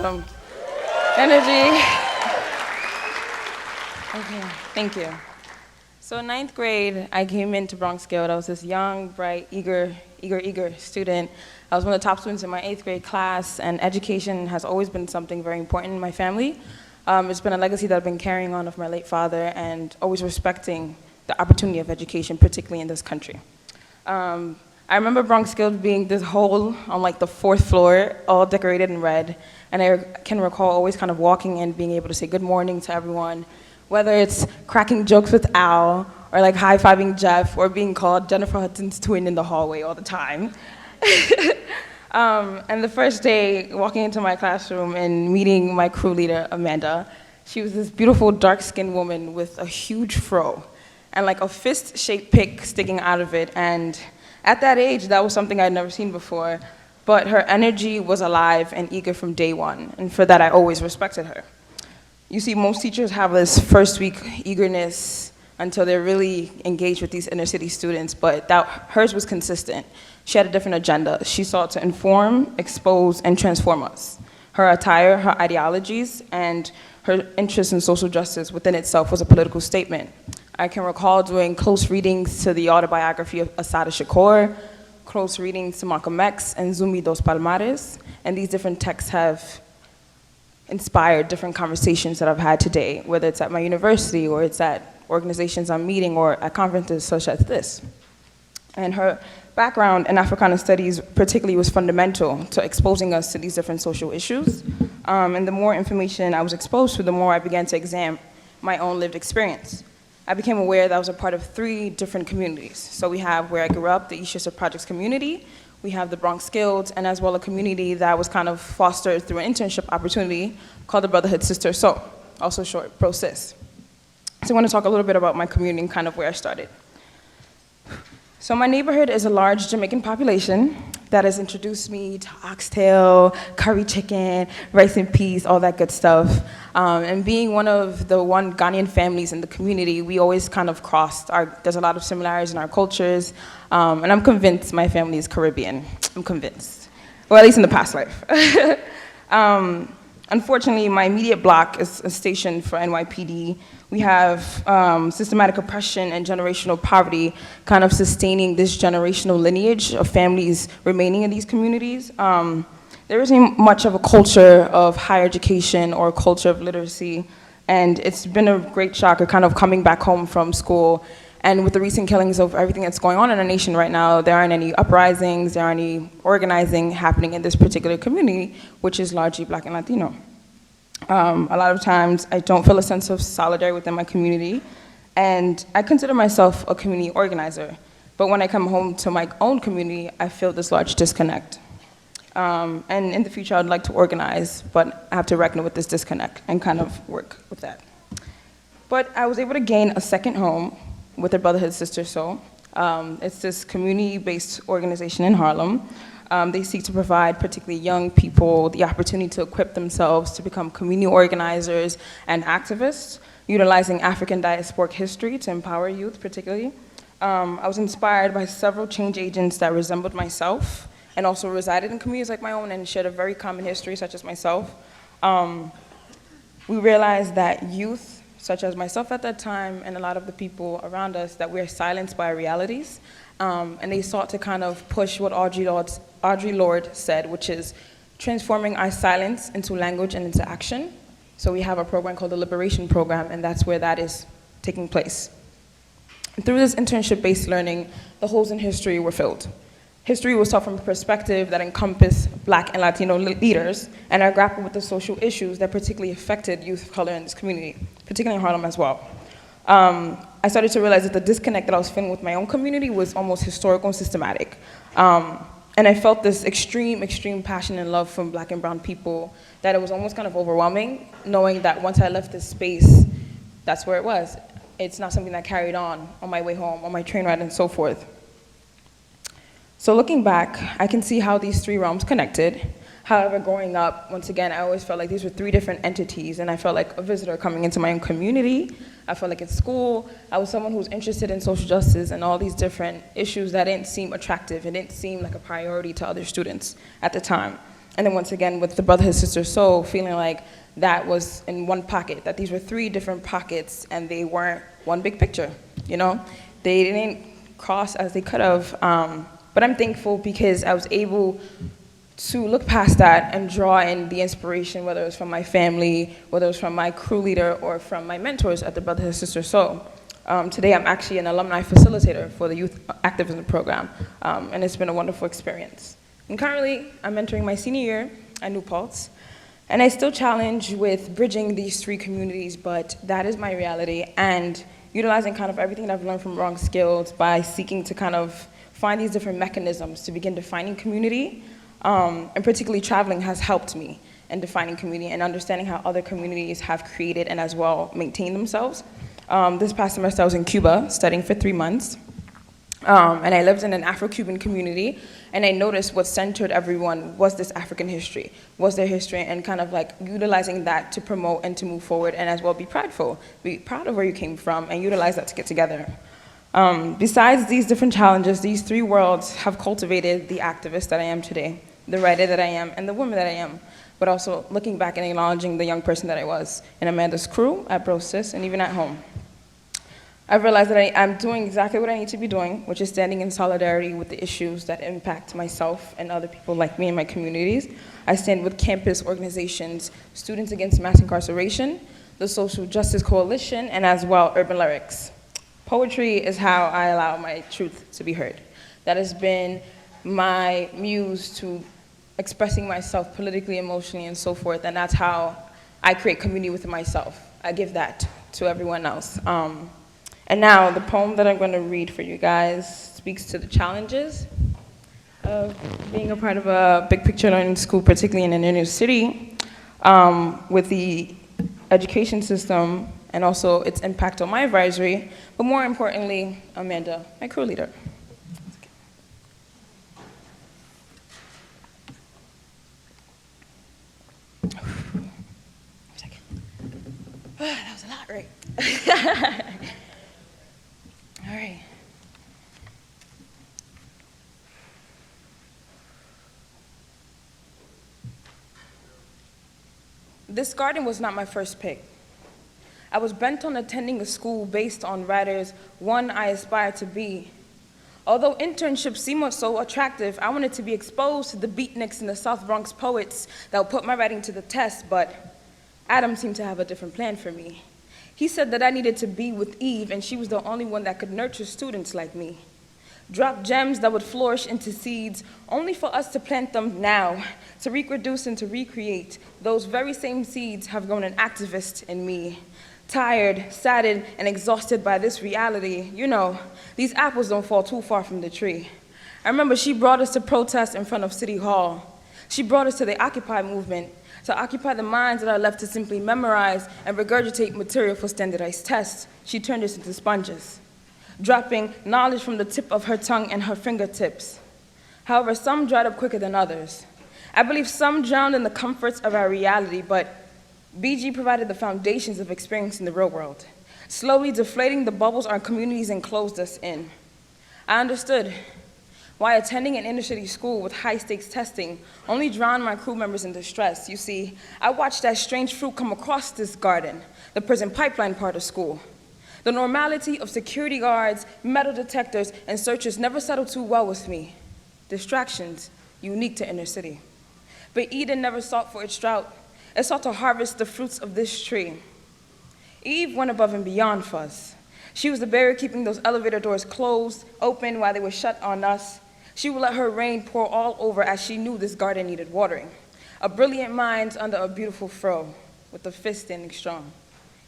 bottom. Energy. Okay, thank you. So in ninth grade, I came into Bronx Guild. I was this young, bright, eager student. I was one of the top students in my 8th grade class, and education has always been something very important in my family. It's been a legacy that I've been carrying on of my late father, and always respecting the opportunity of education, particularly in this country. I remember Bronx Guild being this hall on like the 4th floor, all decorated in red, and I can recall always kind of walking in, being able to say good morning to everyone, whether it's cracking jokes with Al, or like high-fiving Jeff, or being called Jennifer Hudson's twin in the hallway all the time. And the first day, walking into my classroom and meeting my crew leader, Amanda, she was this beautiful dark-skinned woman with a huge fro, and like a fist-shaped pick sticking out of it. And at that age, that was something I'd never seen before, but her energy was alive and eager from day one, and for that I always respected her. You see, most teachers have this first week eagerness until they're really engaged with these inner city students, but hers was consistent. She had a different agenda. She sought to inform, expose, and transform us. Her attire, her ideologies, and her interest in social justice within itself was a political statement. I can recall doing close readings to the autobiography of Assata Shakur, close readings to Malcolm X and Zumi Dos Palmares, and these different texts have inspired different conversations that I've had today, whether it's at my university or it's at organizations I'm meeting or at conferences such as this. And her background in Africana studies particularly was fundamental to exposing us to these different social issues. And the more information I was exposed to, the more I began to examine my own lived experience. I became aware that I was a part of 3 different communities. So we have where I grew up, the East Chester Projects community, we have the Bronx Guild, and as well a community that was kind of fostered through an internship opportunity called the Brotherhood Sister So, also short, Pro-Sis. So I want to talk a little bit about my community and kind of where I started. So my neighborhood is a large Jamaican population that has introduced me to oxtail, curry chicken, rice and peas, all that good stuff. And being one of the Ghanaian families in the community, we always kind of crossed. There's a lot of similarities in our cultures, and I'm convinced my family is Caribbean. I'm convinced, or at least in the past life. Unfortunately, my immediate block is a station for NYPD. We have systematic oppression and generational poverty kind of sustaining this generational lineage of families remaining in these communities. There isn't much of a culture of higher education or a culture of literacy, and it's been a great shocker kind of coming back home from school. And with the recent killings of everything that's going on in our nation right now, there aren't any uprisings, there aren't any organizing happening in this particular community, which is largely Black and Latino. A lot of times I don't feel a sense of solidarity within my community, and I consider myself a community organizer. But when I come home to my own community, I feel this large disconnect. And in the future, I'd like to organize, but I have to reckon with this disconnect and kind of work with that. But I was able to gain a second home with the Brotherhood Sister So. It's this community-based organization in Harlem. They seek to provide particularly young people the opportunity to equip themselves to become community organizers and activists, utilizing African diasporic history to empower youth particularly. I was inspired by several change agents that resembled myself and also resided in communities like my own and shared a very common history such as myself. We realized that youth, such as myself at that time and a lot of the people around us, that we're silenced by our realities. And they sought to kind of push what Audre Lorde said, which is transforming our silence into language and into action. So we have a program called the Liberation Program, and that's where that is taking place. And through this internship-based learning, the holes in history were filled. History was taught from a perspective that encompassed Black and Latino leaders, and I grappled with the social issues that particularly affected youth of color in this community, particularly in Harlem as well. I started to realize that the disconnect that I was feeling with my own community was almost historical and systematic. And I felt this extreme passion and love from Black and brown people that it was almost kind of overwhelming, knowing that once I left this space, that's where it was. It's not something that carried on my way home, on my train ride, and so forth. So looking back, I can see how these 3 realms connected. However, growing up, once again, I always felt like these were 3 different entities, and I felt like a visitor coming into my own community. I felt like at school, I was someone who was interested in social justice and all these different issues that didn't seem attractive. It didn't seem like a priority to other students at the time. And then once again, with the brotherhood, sister, soul, feeling like that was in one pocket, that these were three different pockets, and they weren't one big picture, you know? They didn't cross as they could have, but I'm thankful because I was able to look past that and draw in the inspiration, whether it was from my family, whether it was from my crew leader, or from my mentors at the Brotherhood Sister Soul. Today I'm actually an alumni facilitator for the youth activism program, and it's been a wonderful experience. And currently, I'm entering my senior year at New Paltz, and I still challenge with bridging these three communities, but that is my reality, and utilizing kind of everything that I've learned from Wrong Skills by seeking to kind of find these different mechanisms to begin defining community, and particularly traveling has helped me in defining community and understanding how other communities have created and as well maintained themselves. This past semester I was in Cuba studying for 3 months, and I lived in an Afro-Cuban community, and I noticed what centered everyone was this African history, was their history, and kind of like utilizing that to promote and to move forward and as well be prideful. Be proud of where you came from and utilize that to get together. Besides these different challenges, these three worlds have cultivated the activist that I am today, the writer that I am, and the woman that I am, but also looking back and acknowledging the young person that I was in Amanda's crew, at Brosis, and even at home. I've realized that I'm doing exactly what I need to be doing, which is standing in solidarity with the issues that impact myself and other people like me in my communities. I stand with campus organizations, Students Against Mass Incarceration, the Social Justice Coalition, and as well, Urban Lyrics. Poetry is how I allow my truth to be heard. That has been my muse to expressing myself politically, emotionally, and so forth, and that's how I create community within myself. I give that to everyone else. And now, the poem that I'm going to read for you guys speaks to the challenges of being a part of a big picture learning school, particularly in an inner city, with the education system and also its impact on my advisory, but more importantly, Amanda, my crew leader. That was a lot, right? All right. This garden was not my first pick. I was bent on attending a school based on writers, one I aspired to be. Although internships seemed so attractive, I wanted to be exposed to the beatniks and the South Bronx poets that would put my writing to the test, but Adam seemed to have a different plan for me. He said that I needed to be with Eve, and she was the only one that could nurture students like me. Drop gems that would flourish into seeds, only for us to plant them now, to reproduce and to recreate. Those very same seeds have grown an activist in me. Tired, saddened, and exhausted by this reality, you know, these apples don't fall too far from the tree. I remember she brought us to protest in front of City Hall. She brought us to the Occupy movement, to occupy the minds that are left to simply memorize and regurgitate material for standardized tests. She turned us into sponges, dropping knowledge from the tip of her tongue and her fingertips. However, some dried up quicker than others. I believe some drowned in the comforts of our reality, but BG provided the foundations of experiencing the real world, slowly deflating the bubbles our communities enclosed us in. I understood why attending an inner-city school with high-stakes testing only drowned my crew members in distress. You see, I watched that strange fruit come across this garden, the prison pipeline part of school. The normality of security guards, metal detectors, and searchers never settled too well with me. Distractions, unique to inner city. But Eden never sought for its drought. It sought to harvest the fruits of this tree. Eve went above and beyond for us. She was the barrier keeping those elevator doors closed, open while they were shut on us. She would let her rain pour all over as she knew this garden needed watering. A brilliant mind under a beautiful fro, with a fist standing strong.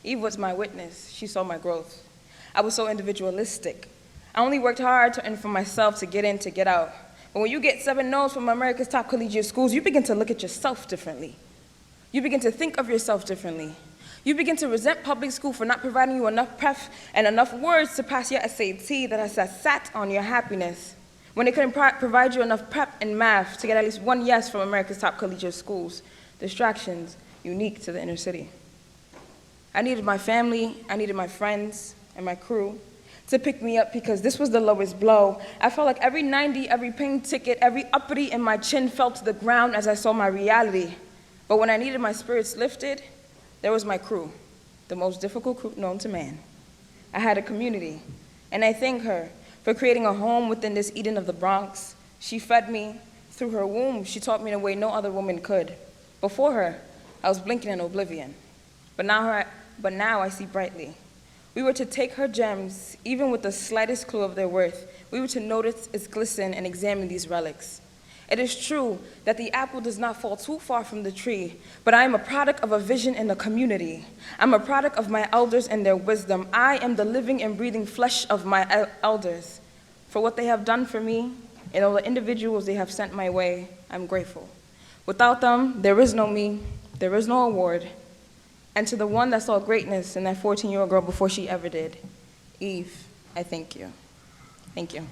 Eve was my witness. She saw my growth. I was so individualistic. I only worked hard to earn for myself, to get in, to get out. But when you get 7 no's from America's top collegiate schools, you begin to look at yourself differently. You begin to think of yourself differently. You begin to resent public school for not providing you enough prep and enough words to pass your SAT that has sat on your happiness, when they couldn't provide you enough prep in math to get at least 1 yes from America's top collegiate schools. Distractions unique to the inner city. I needed my family, I needed my friends and my crew to pick me up because this was the lowest blow. I felt like every 90, every ping ticket, every uppity in my chin fell to the ground as I saw my reality. But when I needed my spirits lifted, there was my crew, the most difficult crew known to man. I had a community, and I thank her for creating a home within this Eden of the Bronx. She fed me. Through her womb, she taught me in a way no other woman could. Before her, I was blinking in oblivion. But now I see brightly. We were to take her gems, even with the slightest clue of their worth. We were to notice its glisten and examine these relics. It is true that the apple does not fall too far from the tree, but I am a product of a vision in the community. I'm a product of my elders and their wisdom. I am the living and breathing flesh of my elders. For what they have done for me and all the individuals they have sent my way, I'm grateful. Without them, there is no me, there is no award. And to the one that saw greatness in that 14-year-old girl before she ever did, Eve, I thank you. Thank you.